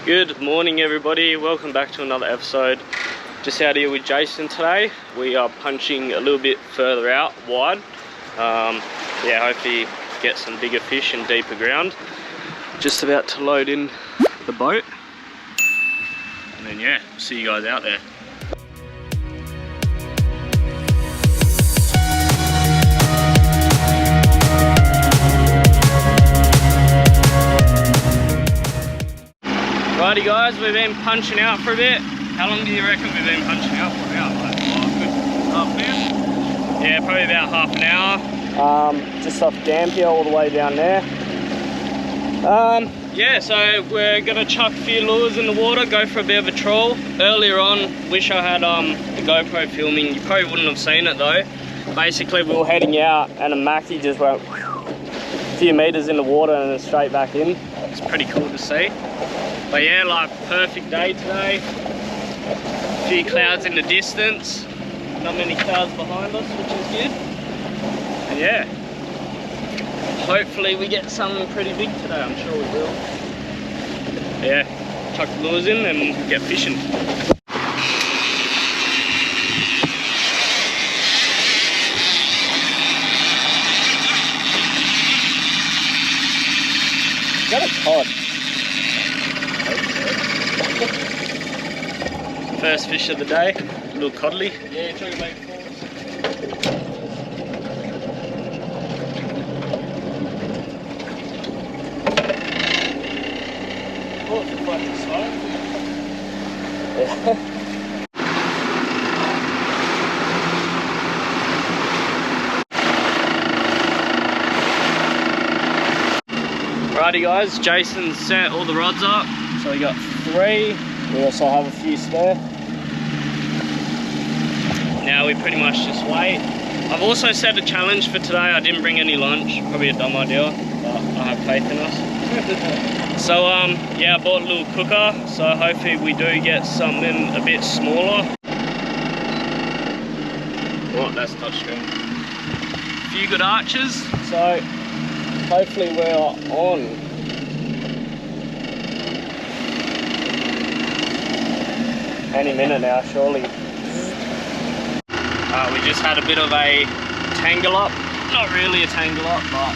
Good morning everybody, welcome back to another episode. Just out here with Jason today. We are punching a little bit further out, wide. Yeah, hopefully get some bigger fish in deeper ground. Just about to load in the boat. And then yeah, we'll see you guys out there. Righty guys, we've been punching out for a bit. How long do you reckon we've been punching out for? About like half an hour? Yeah, probably about half an hour. Just off Dampier all the way down there. Yeah, so we're gonna chuck a few lures in the water, go for a bit of a trawl. Earlier on, wish I had the GoPro filming. You probably wouldn't have seen it though. Basically, we were heading out and a mackie just went a few meters in the water and then straight back in. It's pretty cool to see. But yeah, like perfect day today. A few clouds in the distance. Not many clouds behind us, which is good. And yeah, hopefully we get something pretty big today. I'm sure we will. Yeah, chuck the lures in and get fishing. Is that a cod? First fish of the day, a little codly. Yeah, try to make falls. Oh, it's fucking slow. Yeah. Righty guys, Jason set all the rods up. So we got 3. We also have a few spare. Now we pretty much just wait. I've also set a challenge for today. I didn't bring any lunch, probably a dumb idea, but I have faith in us. So yeah, I bought a little cooker, so hopefully we do get something a bit smaller. Oh, that's touchscreen. A few good arches, so hopefully we're on. Any minute now, surely. We just had a bit of a tangle up. Not really a tangle up, but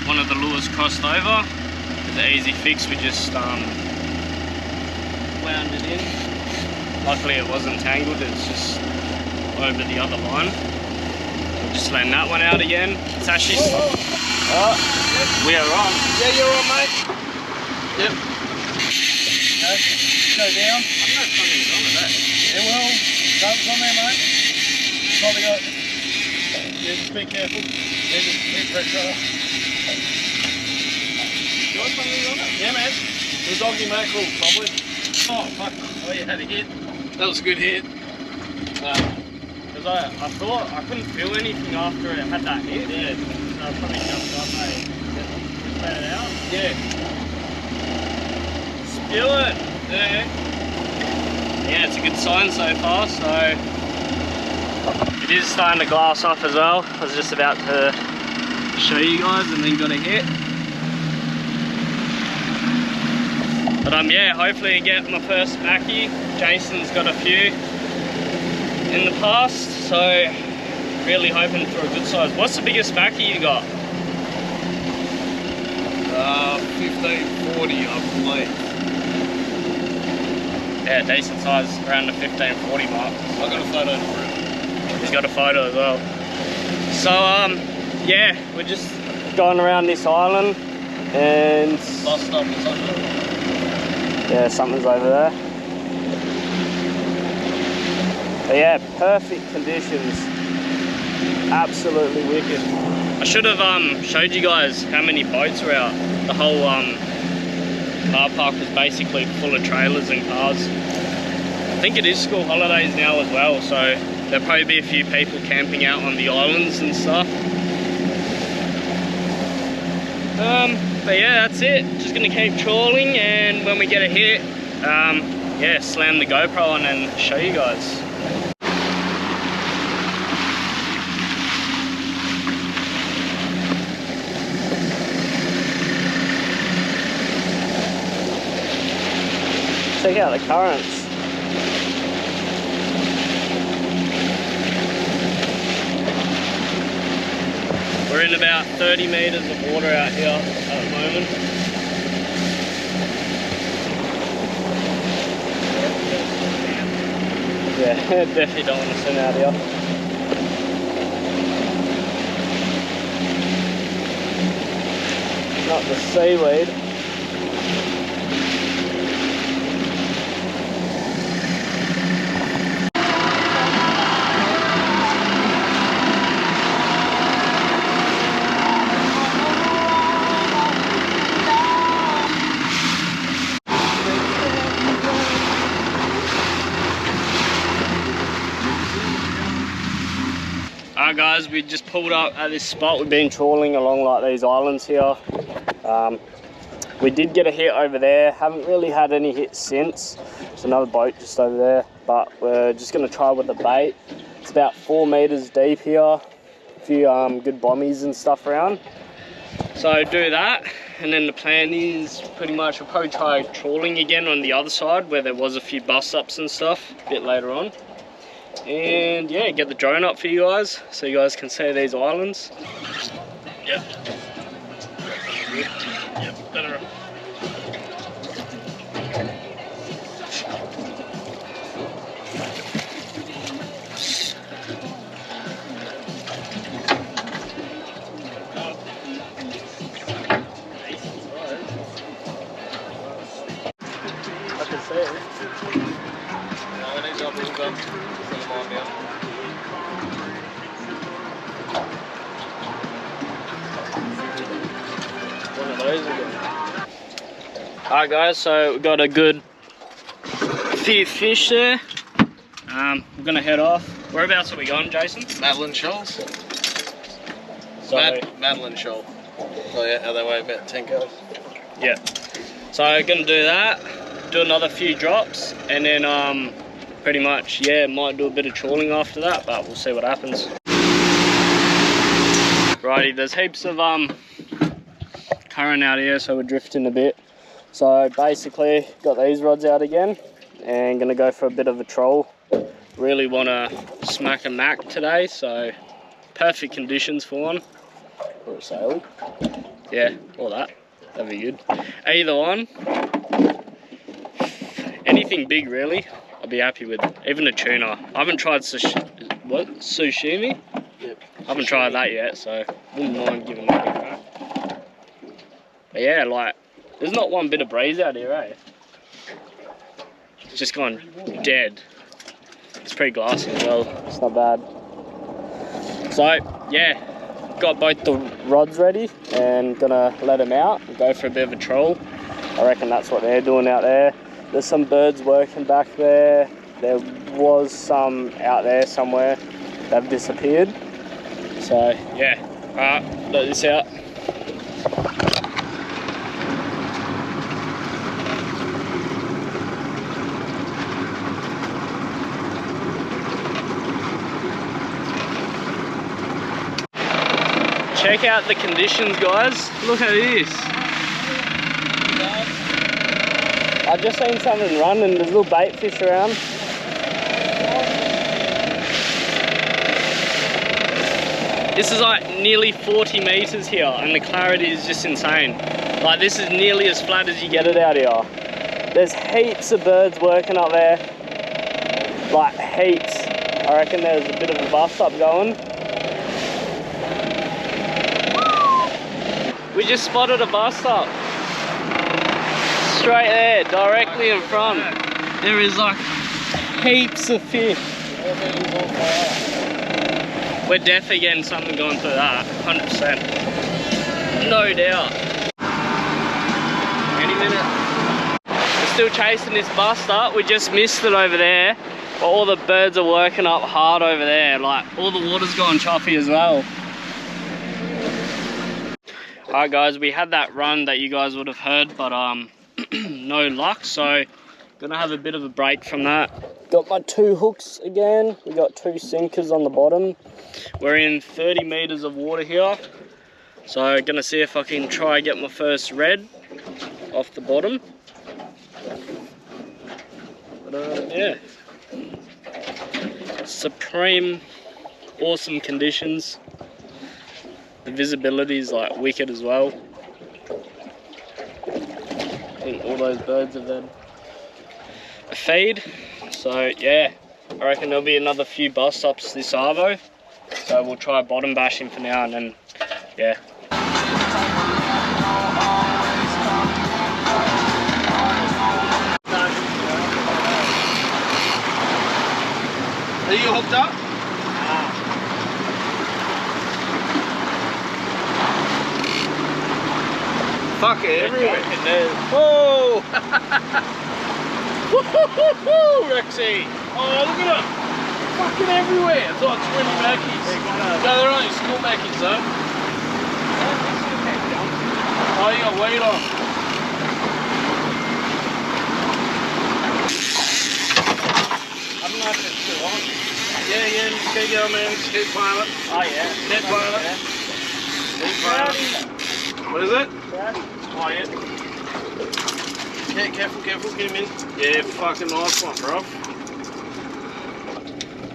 one of the lures crossed over. It's an easy fix, we just wound it in. Luckily it wasn't tangled, it's just over the other line. We'll just letting that one out again. It's actually... Oh, we are on. Yeah, you're on, mate. Yep. Okay, go down. I'm not fucking on with that. Yeah, well, jumps on there, mate. Probably got... Yeah, just be careful. Yeah, just keep pressure. You want something on it? Yeah, man. It was doggy mackerel, probably. Oh, fuck. Oh, you had a hit. That was a good hit. Because I thought I couldn't feel anything after it had that hit. Yeah. So I probably jumped up, mate. Just let it out. Yeah. Spill it. Yeah. Yeah, it's a good sign so far, so it is starting to glass off as well. I was just about to show you guys and then got a hit. But yeah, hopefully get my first mackie. Jason's got a few in the past, so really hoping for a good size. What's the biggest mackie you got? 1540, I believe. Yeah, decent size, around the 1540 mark. I got a photo to prove. He's got a photo as well. So yeah, we're just going around this island and Bus stop or something. yeah, something's over there. But yeah, perfect conditions. Absolutely wicked. I should have showed you guys how many boats were out. The whole car park was basically full of trailers and cars. I think it is school holidays now as well, so there'll probably be a few people camping out on the islands and stuff. But yeah, that's it. Just gonna keep trawling, and when we get a hit, yeah, slam the GoPro on and show you guys. check out the currents. We're in about 30 meters of water out here at the moment. Yeah, definitely don't want to swim out here. Not the seaweed. Alright guys, we just pulled up at this spot. We've been trawling along like these islands here. We did get a hit over there, haven't really had any hits since. There's another boat just over there, but we're just going to try with the bait. It's about 4 meters deep here, a few good bommies and stuff around. So do that, and then the plan is pretty much we'll probably try trawling again on the other side where there was a few bust ups and stuff a bit later on. And yeah, get the drone up for you guys so you guys can see these islands. Yep. Yep, better. I can see it. No, it needs up a little bit. Send them on down. One of those again. Alright guys, so we've got a good few fish there. We're gonna head off. Whereabouts are we going, Jason? Madeline Shoals. So, Madeline Shoal. Oh yeah, how they weigh about 10 kg. yeah. So gonna do that, do another few drops, and then pretty much, yeah, might do a bit of trawling after that, but we'll see what happens. Righty, there's heaps of current out here, so we're drifting a bit. So basically, got these rods out again, and gonna go for a bit of a troll. Really wanna smack a mac today, so perfect conditions for one. Or a sail. Yeah, or that. That'd be good. Either one. Anything big, really, I'll be happy with. Even a tuna. I haven't tried sushimi? Yep. I haven't tried that yet, so wouldn't mind giving that a crack. But yeah, like, there's not one bit of breeze out here, eh? It's just gone dead. It's pretty glassy as well. It's not bad. So, yeah. Got both the rods ready and gonna let them out and go for a bit of a troll. I reckon that's what they're doing out there. There's some birds working back there. There was some out there somewhere. They've disappeared. So yeah, alright, let this out. Check out the conditions, guys. Look at this. I've just seen something run and there's little bait fish around. This is like nearly 40 meters here and the clarity is just insane. Like, this is nearly as flat as you get it out here. There's heaps of birds working up there. Like, heaps. I reckon there's a bit of a bust up going. We just spotted a bust up. Straight there, directly in front. There is like heaps of fish. We're definitely getting something going through that, 100%. No doubt. Any minute. We're still chasing this bust up. We just missed it over there. But all the birds are working up hard over there. Like, all the water's gone choppy as well. Alright guys, we had that run that you guys would have heard, but no luck, so gonna have a bit of a break from that. Got my 2 hooks again. We got 2 sinkers on the bottom. We're in 30 meters of water here, so gonna see if I can try get my first red off the bottom. yeah. Supreme, awesome conditions. The visibility is like wicked as well. I think all those birds have had a feed. So yeah, I reckon there'll be another few bus stops this arvo. So we'll try bottom bashing for now and then, yeah. Are you hooked up? Fuck it, everywhere. Whoa! Woo-hoo-hoo-hoo, Rexy! Oh, look at them! Fucking everywhere! It's like 20 mackies. No, they're only school mackies though. Oh, you got weight on. I don't know if it's still on. Yeah, just keep going, man. Just keep playing it. Oh yeah. Keep playing it. Keep playing it. What is it? Oh, yeah. Yeah, careful, get him in. Yeah, fucking nice one, bro.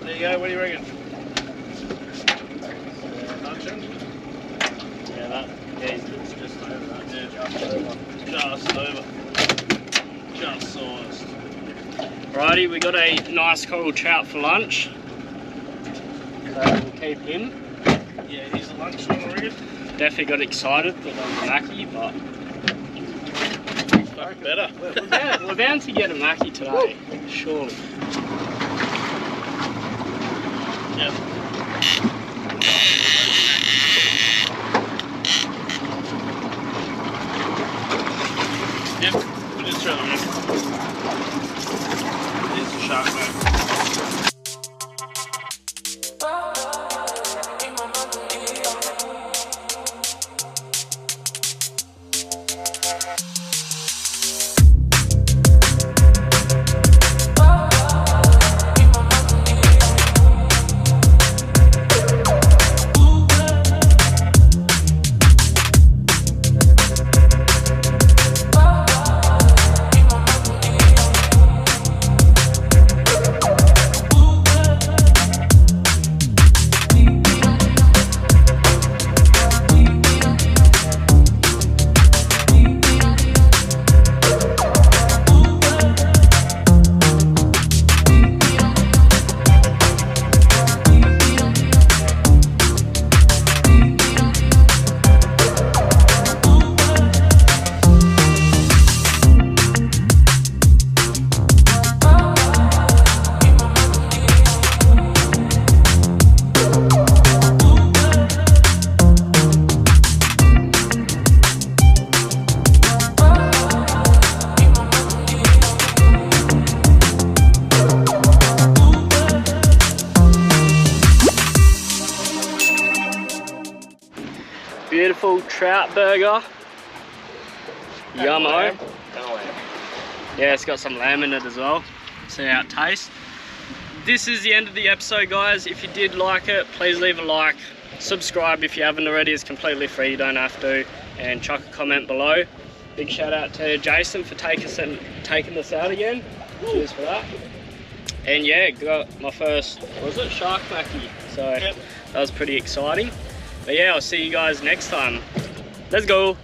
There you go, what do you reckon? Touching? Yeah, it's just over that. Yeah, just over. Just sized. Righty, we got a nice coral trout for lunch. So we'll keep him. Yeah, here's the lunch one, I reckon. Definitely got excited for the mackie, but Fucking better. we're bound to get a mackie today, surely. Yeah. Yep, we just throw them in. There's the shark, man. Beautiful trout burger. Yummo. Yeah, it's got some lamb in it as well. See how it tastes. This is the end of the episode, guys. If you did like it, please leave a like. Subscribe if you haven't already. It's completely free, you don't have to. And chuck a comment below. Big shout out to Jason for taking us out again. Cheers for that. And yeah, got my first, what was it, shark mackie. So yep. That was pretty exciting. But yeah, I'll see you guys next time. Let's go.